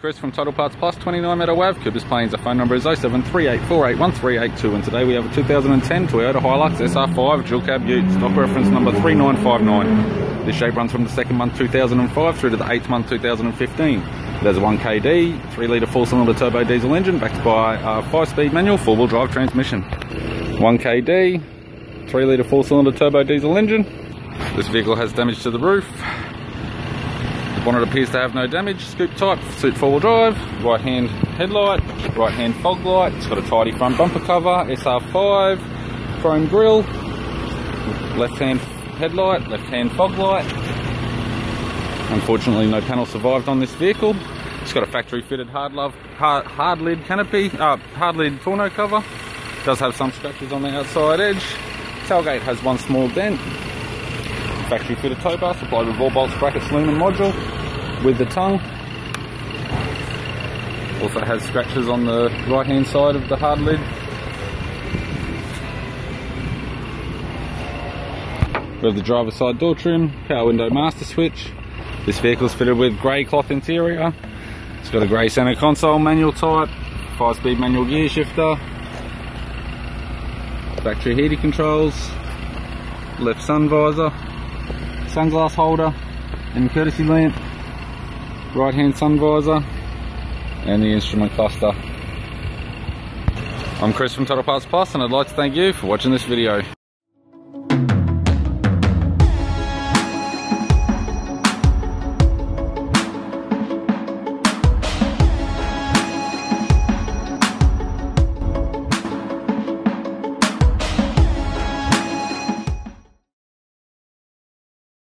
Chris from Total Parts Plus, 29 Meadow Ave, Coopers Plains. Our phone number is 0738481382, and today we have a 2010 Toyota Hilux SR5 dual cab ute, stock reference number 3959. This shape runs from the 2nd month 2005 through to the 8th month 2015. It has a 1KD, 3 litre 4-cylinder turbo diesel engine backed by a 5-speed manual 4-wheel drive transmission. 1KD, 3 litre 4-cylinder turbo diesel engine. This vehicle has damage to the roof. The bonnet appears to have no damage. Scoop type, suit 4-wheel drive. Right hand headlight, right hand fog light. It's got a tidy front bumper cover. SR5, chrome grille. Left hand headlight, left hand fog light. Unfortunately, no panel survived on this vehicle. It's got a factory fitted hard lid canopy, hard lid tonneau cover. It does have some scratches on the outside edge. Tailgate has one small dent. Factory fitted tow bar supplied with all bolts, brackets, loom and module with the tongue. Also has scratches on the right hand side of the hard lid. We have the driver's side door trim, power window master switch. This vehicle is fitted with grey cloth interior. It's got a grey centre console, manual type, 5-speed manual gear shifter, factory heating controls, left sun visor, sunglass holder and courtesy lamp, right hand sun visor and the instrument cluster. I'm Chris from Total Parts Plus, and I'd like to thank you for watching this video.